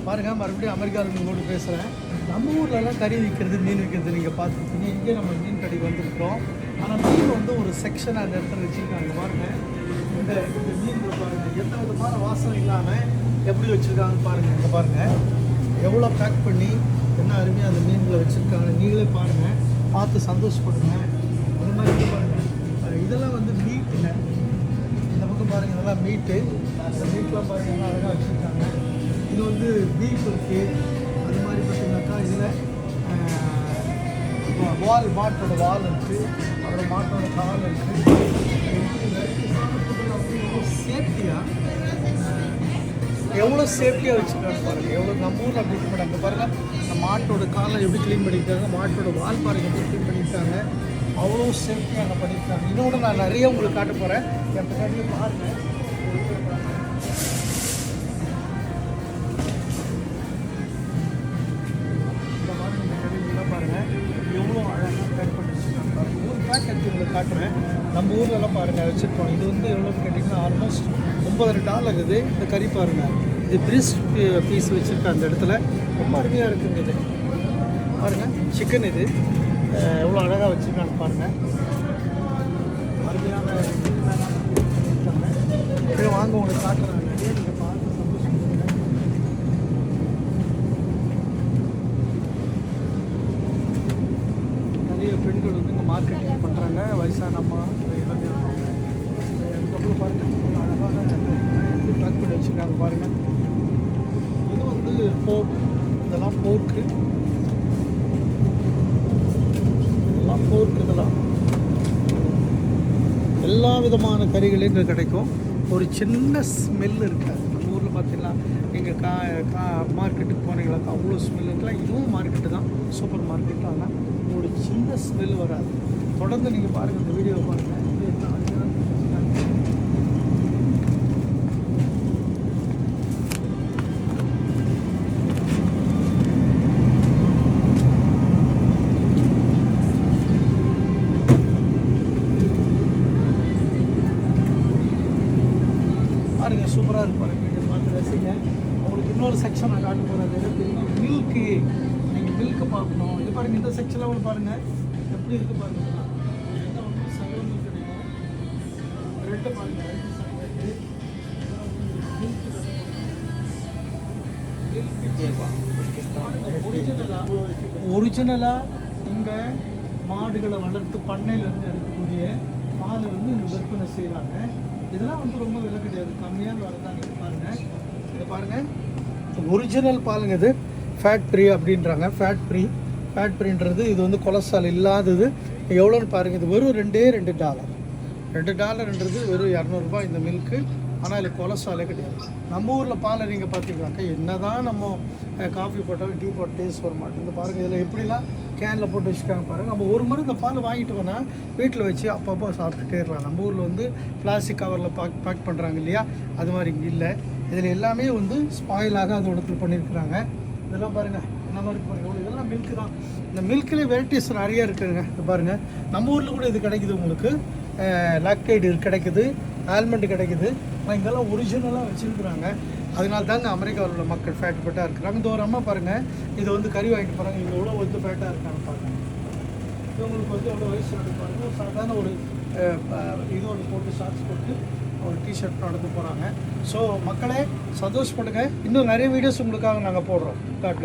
பாருங்கள், மறுபடியும் அமெரிக்காவில் உங்களோட பேசுகிறேன். நம்ம ஊர்லலாம் கறி விற்கிறது, மீன் விற்கிறது நீங்கள் பார்த்துருப்பீங்க. இங்கே நம்ம மீன் கடைக்கு வந்திருக்கிறோம். ஆனால் மீன் வந்து ஒரு செக்ஷன் அந்த இடத்துல வச்சுருக்காங்க. பாருங்கள், இந்த மீன் பாருங்கள் எந்த விதமான வாசனை இல்லாமல் எப்படி வச்சுருக்காங்கன்னு பாருங்கள். இங்கே பாருங்கள் எவ்வளோ பேக் பண்ணி என்ன அருமையாக அந்த மீன்களை வச்சுருக்காங்க. நீங்களே பாருங்கள், பார்த்து சந்தோஷப்படுங்க. அது மாதிரி பாருங்கள், இதெல்லாம் வந்து மீட்டுங்க. இந்த பக்கம் பாருங்கள், இதெல்லாம் மீட்டு. அந்த மீட்லாம் பாருங்கள் எல்லாம் அழகாக வச்சுருக்காங்க. இது வந்து பீஃப் இருக்குது. அது மாதிரி பார்த்தீங்கன்னாக்கா இதில் மாட்டோட வால் இருக்குது, அப்புறம் மாட்டோட கால் இருக்குது. எவ்வளோ சேஃப்டியாக வச்சுருக்காங்க பாருங்கள். எவ்வளோ நம்ம ஊரில் அப்படி இருக்க மாட்டாங்க. பாருங்கள், இந்த மாட்டோட காலை எப்படி க்ளீன் பண்ணியிருக்காங்க, மாட்டோட வால் பாருங்கள் எப்படி க்ளீன் பண்ணியிருக்காங்க. அவ்வளோ சேஃப்டியாக அங்கே பண்ணியிருக்காங்க. இதோட நான் நிறைய உங்களுக்கு காட்ட போகிறேன். என் பின்னாடியே பாருங்கள். எவ்வளோ அழகாக பேக் பண்ணி வச்சுருக்காங்க. ஒரு பேக் எடுத்து உங்களுக்கு காட்டுறேன். நம்ம ஊர்லலாம் பாருங்கள் வச்சுருக்கோம். இது வந்து எவ்வளோன்னு கேட்டிங்கன்னா ஆல்மோஸ்ட் $9 இது. இந்த கறி பாருங்கள், இது பிரிஸ்ட் பீஸ் வச்சுருக்கேன் அந்த இடத்துல. ரொம்ப அருமையாக இருக்குங்க. இது பாருங்கள், சிக்கன் இது எவ்வளோ அழகாக வச்சுருக்காங்க பாருங்கள். அருமையான இப்படியே வாங்க உங்களுக்கு காட்டுறாங்க. நீங்கள் பார்த்து சந்தோஷப்படுங்க. நிறைய பெண்கள் வந்து இங்கே மார்க்கெட்டிங் பண்ணுறாங்க. வயசான அம்மா இளைஞர்கள். அதுக்கப்புறம் பாருங்கள் அழகாக பேக் பண்ணி வச்சுருக்காங்க பாருங்கள். இது வந்து போர்க். இதெல்லாம் போர்க்கு. இதெல்லாம் போர்க்கு. இதெல்லாம் எல்லா விதமான கறிகளும் இங்கே கிடைக்கும். ஒரு சின்ன ஸ்மெல் இருக்காது. நம்ம ஊரில் பார்த்தீங்கன்னா நீங்கள் மார்க்கெட்டுக்கு போனீங்களாக்கா அவ்வளோ ஸ்மெல் இருக்கலாம். இதுவும் மார்க்கெட்டு தான், சூப்பர் மார்க்கெட்டு. ஆனால் ஒரு சின்ன ஸ்மெல் வராது. தொடர்ந்து நீங்கள் பாருங்கள், இந்த வீடியோவை பாருங்கள். பாருங்கள், சூப்பராக இருக்கு பாருங்கள். நீங்கள் பார்த்து ரசிங்க. உங்களுக்கு இன்னொரு செக்ஷன் நான் காட்ட போகிறது மில்க்கு. நீங்கள் மில்க்கு பார்க்கணும். இது பாருங்கள், இந்த செக்ஷனில் ஒன்று பாருங்கள் எப்படி இருக்குது பாருங்கள். எந்த ஒன்றும் சகலம் மில்க் கிடையாது. ரெட்டு பாருங்கள், ஒரிஜினலாக இங்கே மாடுகளை வளர்த்து பண்ணையிலேருந்து எடுக்கக்கூடிய பால் வந்து இங்கே விற்பனை செய்கிறாங்க. இதெல்லாம் வந்து ரொம்ப விலை கிடையாது, கம்மியாக வரதாங்க. இது பாருங்கள், இதை பாருங்கள், ஒரிஜினல் பாலுங்க. இது ஃபேட் ஃப்ரீ அப்படின்றாங்க. ஃபேட் ஃப்ரீன்றது இது வந்து கொலஸ்ட்ரால் இல்லாதது. எவ்வளோன்னு பாருங்கள். இது வெறும் $2 $2ன்றது வெறும் $200 இந்த மில்க்கு. ஆனால் இதில் கொலஸ்ட்ராலே கிடையாது. நம்ம ஊரில் பாலை நீங்கள் பார்த்தீங்கன்னாக்கா என்ன தான் நம்ம காஃபி போட்டாலும் டீ போட்டு டேஸ்ட் வர மாட்டேங்குது. பாருங்கள், இதில் எப்படிலாம் கேனில் போட்டு வச்சுக்காங்க பாருங்கள். நம்ம ஒரு முறை இந்த பால் வாங்கிட்டு போனால் வீட்டில் வச்சு அப்பப்போ சாப்பிட்டுட்டே இருக்கலாம். நம்ம ஊரில் வந்து பிளாஸ்டிக் கவரில் பேக் பண்ணுறாங்க இல்லையா, அது மாதிரி இங்கே இல்லை. இதில் எல்லாமே வந்து ஸ்பாயிலாக அதோட பண்ணியிருக்கிறாங்க. இதெல்லாம் பாருங்கள் என்ன மாதிரி பாருங்கள். இதெல்லாம் மில்க்கு தான். இந்த மில்க்லேயே வெரைட்டிஸ் நிறைய இருக்குதுங்க. இது பாருங்கள், நம்ம ஊரில் கூட இது கிடைக்குது. உங்களுக்கு லாக்டைடு கிடைக்குது, ஆல்மண்ட் கிடைக்குது. ஆனால் இங்கெல்லாம் ஒரிஜினலாக வச்சுருக்குறாங்க. அதனால தாங்க அமெரிக்காவில் உள்ள மக்கள் ஃபேட் ஃபேட்டாக இருக்கிறாங்க. இந்த ஒரு அம்மா பாருங்கள், இது வந்து கறி வாங்கிட்டு போகிறாங்க. இங்கே எவ்வளோ வந்து ஃபேட்டாக இருக்காங்க பாருங்கள். இவங்களுக்கு வந்து எவ்வளோ வயசு பாருங்கள். ஒரு சாதாரண ஒரு இது ஒன்று போட்டு ஷார்ட்ஸ் போட்டு ஒரு டிஷர்ட் நடந்து போகிறாங்க. ஸோ மக்களே சந்தோஷப்படுங்க. இன்னும் நிறைய வீடியோஸ் உங்களுக்காக நாங்கள் போடுறோம்.